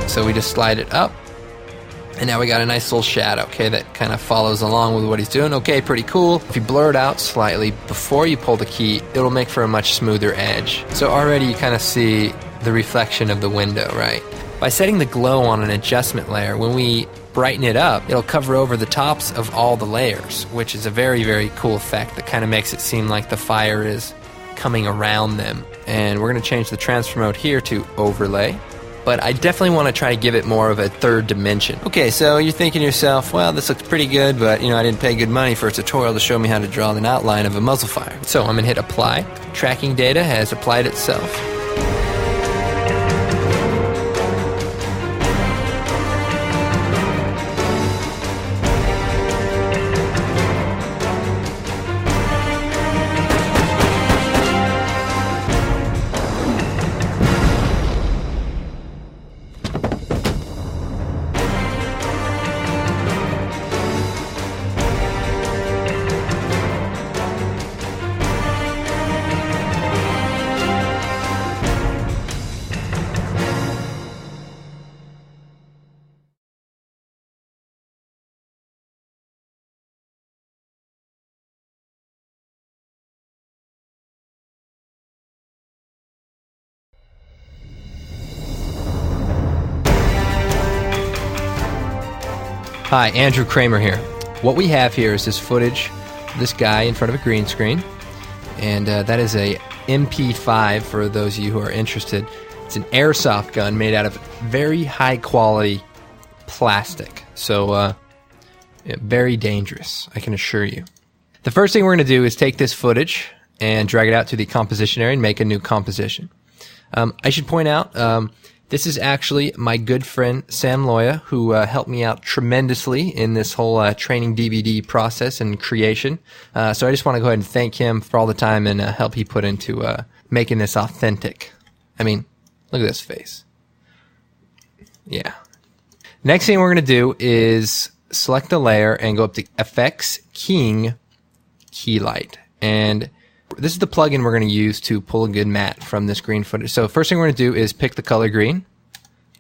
So we just slide it up, and now we got a nice little shadow, okay, that kind of follows along with what he's doing. Okay, pretty cool. If you blur it out slightly before you pull the key, it'll make for a much smoother edge. So already you kind of see the reflection of the window, right? By setting the glow on an adjustment layer, when we brighten it up, it'll cover over the tops of all the layers, which is a very, very cool effect that kind of makes it seem like the fire is coming around them. And we're going to change the transfer mode here to overlay. But I definitely want to try to give it more of a third dimension. Okay, so you're thinking to yourself, well, this looks pretty good, but I didn't pay good money for a tutorial to show me how to draw an outline of a muzzle fire. So I'm going to hit apply. Tracking data has applied itself. Hi, Andrew Kramer here. What we have here is this footage of this guy in front of a green screen, and that is a MP5 for those of you who are interested. It's an airsoft gun made out of very high quality plastic, so very dangerous, I can assure you. The first thing we're going to do is take this footage and drag it out to the composition area and make a new composition. I should point out, this is actually my good friend Sam Loya, who helped me out tremendously in this whole training DVD process and creation. So I just want to go ahead and thank him for all the time and help he put into making this authentic. I mean, look at this face. Yeah. Next thing we're going to do is select the layer and go up to Effects, Keying, Key Light. And this is the plugin we're going to use to pull a good matte from this green footage. So first thing we're going to do is pick the color green.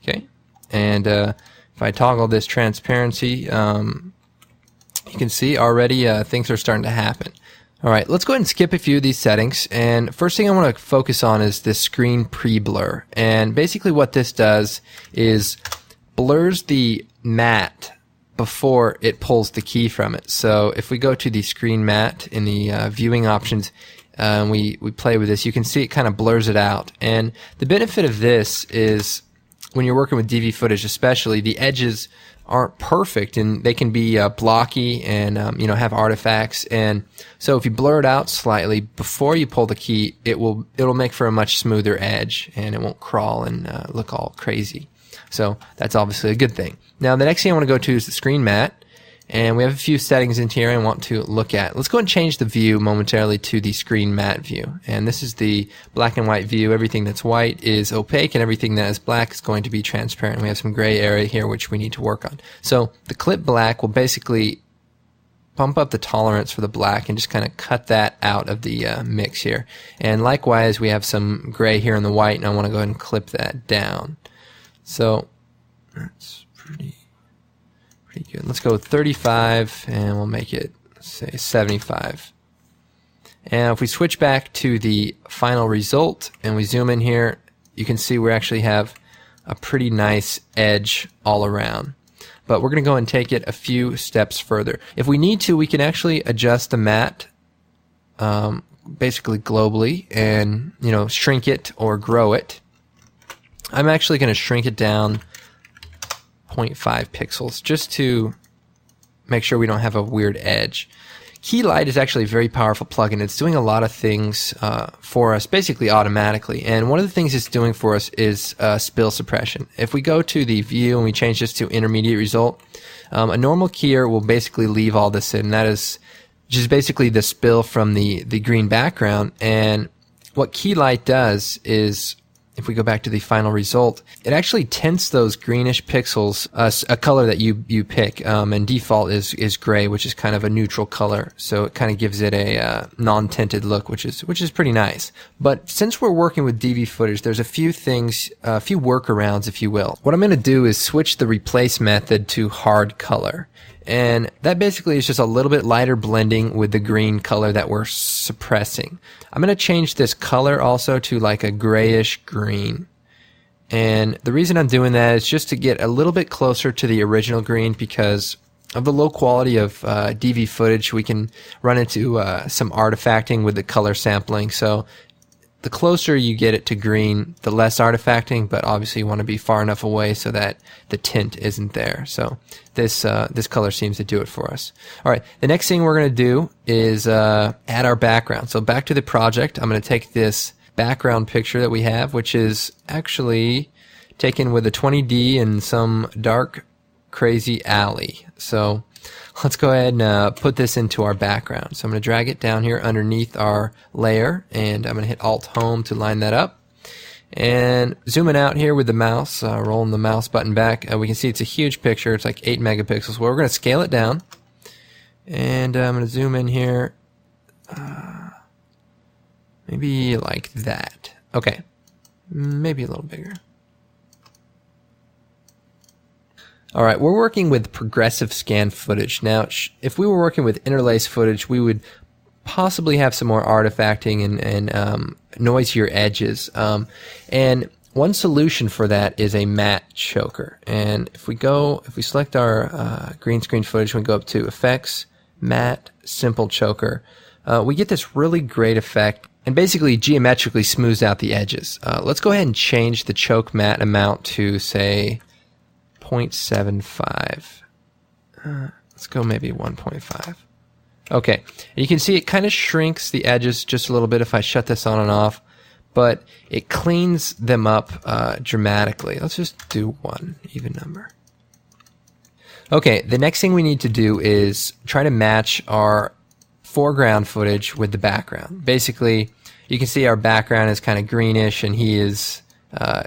Okay. And if I toggle this transparency, you can see already things are starting to happen. All right, let's go ahead and skip a few of these settings. And first thing I want to focus on is this screen pre-blur. And basically what this does is blurs the matte before it pulls the key from it. So if we go to the screen matte in the viewing options, we play with this, you can see it kind of blurs it out. And the benefit of this is when you're working with DV footage especially, the edges aren't perfect and they can be blocky and have artifacts. And so if you blur it out slightly before you pull the key, it'll make for a much smoother edge and it won't crawl and look all crazy. So that's obviously a good thing. Now the next thing I want to go to is the screen matte, and we have a few settings in here I want to look at. Let's go and change the view momentarily to the screen matte view. And this is the black and white view. Everything that's white is opaque and everything that is black is going to be transparent. We have some gray area here which we need to work on. So the clip black will basically bump up the tolerance for the black and just kind of cut that out of the mix here. And likewise we have some gray here in the white, and I want to go ahead and clip that down. So that's pretty good. Let's go with 35 and we'll make it say 75. And if we switch back to the final result and we zoom in here, you can see we actually have a pretty nice edge all around. But we're going to go and take it a few steps further. If we need to, we can actually adjust the matte basically globally and, you know, shrink it or grow it. I'm actually going to shrink it down 0.5 pixels just to make sure we don't have a weird edge. Key Light is actually a very powerful plugin. It's doing a lot of things for us basically automatically, and one of the things it's doing for us is spill suppression. If we go to the view and we change this to intermediate result, a normal keyer will basically leave all this in. That is just basically the spill from the green background. And what Key Light does is, if we go back to the final result, it actually tints those greenish pixels a color that you pick, and default is gray, which is kind of a neutral color, so it kind of gives it a non-tinted look, which is pretty nice. But since we're working with DV footage, there's a few things, a few workarounds, if you will. What I'm going to do is switch the replace method to hard color. And that basically is just a little bit lighter blending with the green color that we're suppressing. I'm going to change this color also to like a grayish green. And the reason I'm doing that is just to get a little bit closer to the original green, because of the low quality of DV footage, we can run into some artifacting with the color sampling. So the closer you get it to green, the less artifacting, but obviously you want to be far enough away so that the tint isn't there. So this color seems to do it for us. All right, the next thing we're going to do is add our background. So back to the project, I'm going to take this background picture that we have, which is actually taken with a 20D in some dark, crazy alley. So let's go ahead and put this into our background. So I'm going to drag it down here underneath our layer, and I'm going to hit Alt-Home to line that up. And zooming out here with the mouse, rolling the mouse button back, we can see it's a huge picture. It's like 8 megapixels. Well, we're going to scale it down, and I'm going to zoom in here, maybe like that. Okay, maybe a little bigger. Alright, we're working with progressive scan footage. Now, if we were working with interlace footage, we would possibly have some more artifacting and noisier edges. And one solution for that is a matte choker. And if we select our green screen footage, we go up to Effects, Matte, Simple Choker, we get this really great effect and basically geometrically smooths out the edges. Let's go ahead and change the choke matte amount to, say, 0.75. Let's go maybe 1.5. Okay, and you can see it kind of shrinks the edges just a little bit if I shut this on and off, but it cleans them up dramatically. Let's just do one even number. Okay, the next thing we need to do is try to match our foreground footage with the background. Basically, you can see our background is kind of greenish, and he is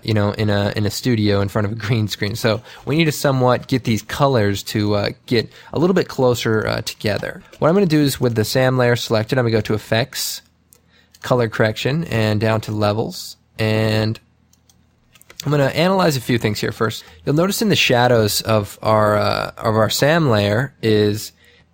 you know, in a studio in front of a green screen. So we need to somewhat get these colors to get a little bit closer together. What I'm going to do is, with the SAM layer selected, I'm going to go to Effects, Color Correction, and down to Levels. And I'm going to analyze a few things here first. You'll notice in the shadows of our SAM layer is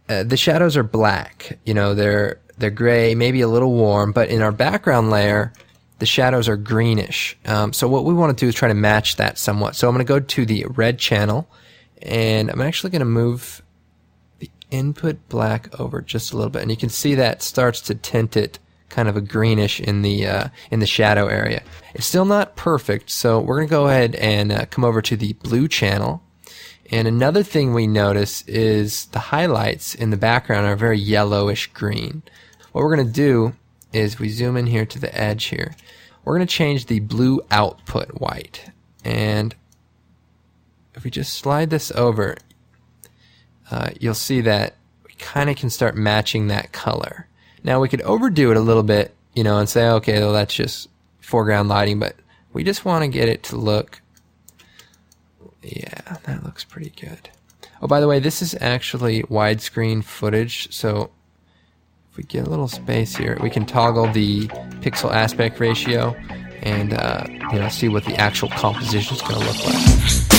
the shadows are black. You know, they're gray, maybe a little warm, but in our background layer, the shadows are greenish. So what we want to do is try to match that somewhat. So I'm going to go to the red channel, and I'm actually going to move the input black over just a little bit, and you can see that starts to tint it kind of a greenish in the shadow area. It's still not perfect, so we're going to go ahead and come over to the blue channel. And another thing we notice is the highlights in the background are very yellowish green. What we're going to do is we zoom in here to the edge here. We're going to change the blue output white. And if we just slide this over, you'll see that we kind of can start matching that color. Now we could overdo it a little bit, you know, and say, okay, well, that's just foreground lighting, but we just want to get it to look, yeah, that looks pretty good. Oh, by the way, this is actually widescreen footage, so if we get a little space here, we can toggle the pixel aspect ratio and you know, see what the actual composition is going to look like.